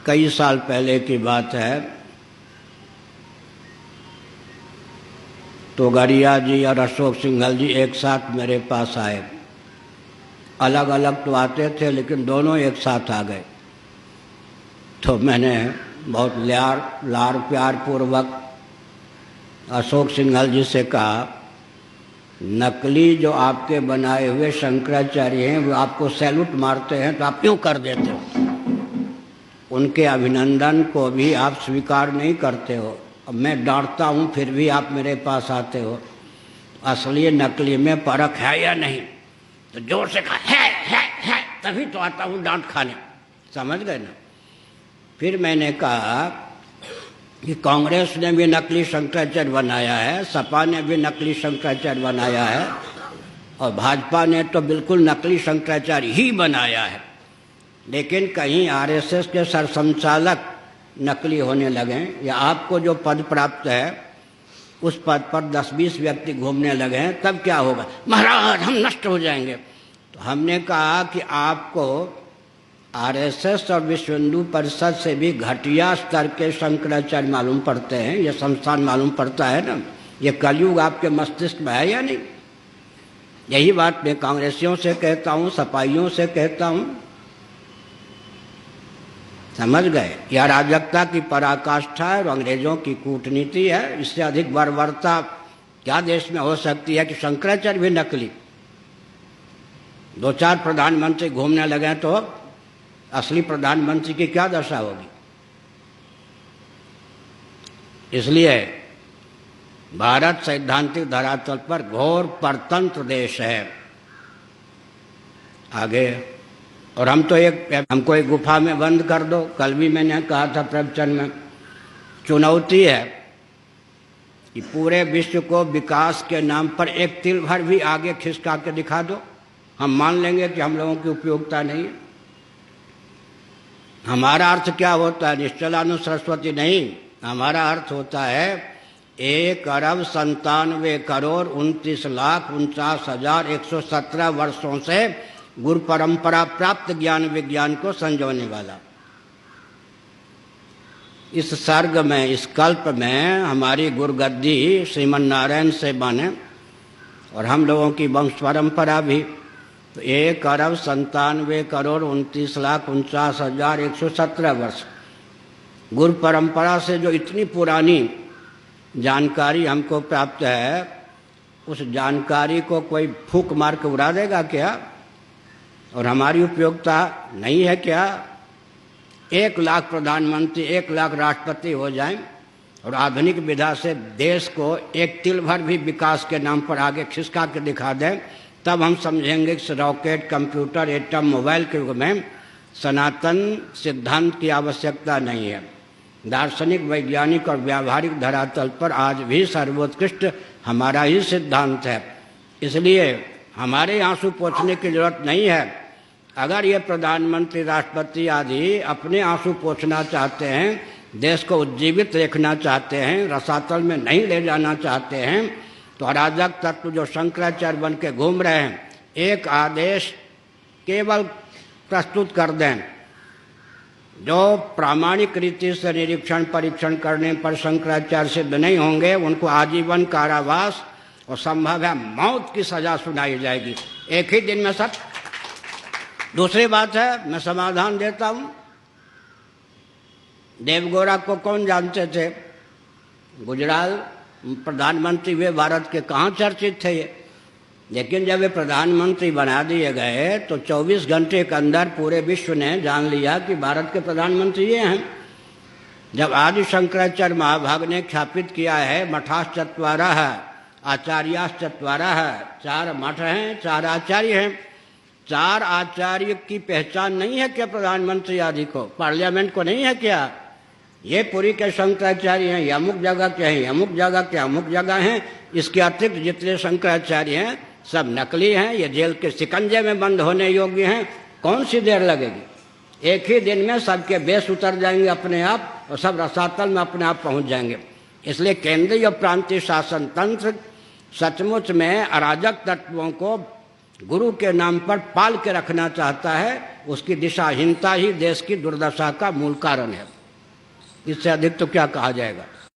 कई साल पहले की बात है। तोगड़िया जी और अशोक सिंघल जी एक साथ मेरे पास आए। अलग अलग तो आते थे लेकिन दोनों एक साथ आ गए। तो मैंने बहुत लार प्यार पूर्वक अशोक सिंघल जी से कहा, नकली जो आपके बनाए हुए शंकराचार्य हैं वो आपको सैल्यूट मारते हैं तो आप क्यों कर देते हो? उनके अभिनंदन को भी आप स्वीकार नहीं करते हो। अब मैं डांटता हूँ फिर भी आप मेरे पास आते हो। असली नकली में फर्क है या नहीं? तो जोर से कहा है तभी तो आता हूँ डांट खाने। समझ गए ना? फिर मैंने कहा कि कांग्रेस ने भी नकली शंकराचार्य बनाया है, सपा ने भी नकली शंकराचार्य बनाया है और भाजपा ने तो बिल्कुल नकली शंकराचार्य ही बनाया है। लेकिन कहीं आरएसएस के सरसंचालक नकली होने लगे या आपको जो पद प्राप्त है उस पद पर 10-20 व्यक्ति घूमने लगे हैं, तब क्या होगा? महाराज हम नष्ट हो जाएंगे। तो हमने कहा कि आपको आरएसएस और विश्व हिंदू परिषद से भी घटिया स्तर के शंकराचार्य मालूम पड़ते हैं, ये संस्थान मालूम पड़ता है ना। ये कलयुग आपके मस्तिष्क में है या नहीं? यही बात मैं कांग्रेसियों से कहता हूँ, सपाइयों से कहता हूँ। समझ गए? यह अराजकता की पराकाष्ठा है और अंग्रेजों की कूटनीति है। इससे अधिक बर्बरता क्या देश में हो सकती है कि शंकराचार्य भी नकली। 2-4 प्रधानमंत्री घूमने लगे तो असली प्रधानमंत्री की क्या दशा होगी? इसलिए भारत सैद्धांतिक धरातल पर घोर परतंत्र देश है। आगे और हम तो हमको एक गुफा में बंद कर दो। कल भी मैंने कहा था प्रवचन में, चुनौती है कि पूरे विश्व को विकास के नाम पर एक तिल भर भी आगे खिसका के दिखा दो, हम मान लेंगे कि हम लोगों की उपयोगिता नहीं है। हमारा अर्थ क्या होता है? निश्चलानु सरस्वती नहीं, हमारा अर्थ होता है 1,97,29,29,49,117 वर्षों से गुरु परंपरा प्राप्त ज्ञान विज्ञान को संजोने वाला। इस सर्ग में, इस कल्प में हमारी गुरुगद्दी श्रीमन नारायण से बने और हम लोगों की वंश परंपरा भी। तो 1,97,29,49,117 वर्ष गुरु परंपरा से जो इतनी पुरानी जानकारी हमको प्राप्त है, उस जानकारी को कोई फूंक मार के उड़ा देगा क्या? और हमारी उपयोगिता नहीं है क्या? 1 लाख प्रधानमंत्री, 1 लाख राष्ट्रपति हो जाएं और आधुनिक विधा से देश को एक तिल भर भी विकास के नाम पर आगे खिसका के दिखा दें, तब हम समझेंगे कि रॉकेट, कंप्यूटर, एटम, मोबाइल के युग में सनातन सिद्धांत की आवश्यकता नहीं है। दार्शनिक, वैज्ञानिक और व्यावहारिक धरातल पर आज भी सर्वोत्कृष्ट हमारा ही सिद्धांत है। इसलिए हमारे आंसू पोंछने की जरूरत नहीं है। अगर ये प्रधानमंत्री, राष्ट्रपति आदि अपने आंसू पोंछना चाहते हैं, देश को उज्जीवित देखना चाहते हैं, रसातल में नहीं ले जाना चाहते हैं, तो अराजक तत्व जो शंकराचार्य बन के घूम रहे हैं, एक आदेश केवल प्रस्तुत कर दें, जो प्रामाणिक रीति से निरीक्षण परीक्षण करने पर शंकराचार्य सिद्ध नहीं होंगे, उनको आजीवन कारावास और संभव है मौत की सजा सुनाई जाएगी एक ही दिन में। सब दूसरी बात है, मैं समाधान देता हूं। देवगौड़ा को कौन जानते थे? गुजराल प्रधानमंत्री वे भारत के कहाँ चर्चित थे ये। लेकिन जब वे प्रधानमंत्री बना दिए गए तो 24 घंटे के अंदर पूरे विश्व ने जान लिया कि भारत के प्रधानमंत्री ये हैं। जब आदि शंकराचार्य महाभाग ने ख्यापित किया है, मठाश्चत्वारः आचार्याश्चत्वारः, 4 मठ हैं, 4 आचार्य हैं। 4 आचार्य की पहचान नहीं है क्या प्रधानमंत्री आदि को? पार्लियामेंट को नहीं है क्या? ये पूरी के शंकराचार्य हैं, ये अमुक जगह के हैं, अमुक जगह के अमुक जगह हैं। इसके अतिरिक्त जितने शंकराचार्य हैं सब नकली हैं, ये जेल के शिकंजे में बंद होने योग्य हैं। कौन सी देर लगेगी? एक ही दिन में सबके बेस उतर जाएंगे अपने आप और सब रसातल में अपने आप पहुंच जाएंगे। इसलिए केंद्रीय और प्रांतीय शासन तंत्र सचमुच में अराजक तत्वों को गुरु के नाम पर पाल के रखना चाहता है, उसकी दिशाहीनता ही देश की दुर्दशा का मूल कारण है। इससे अधिक तो क्या कहा जाएगा।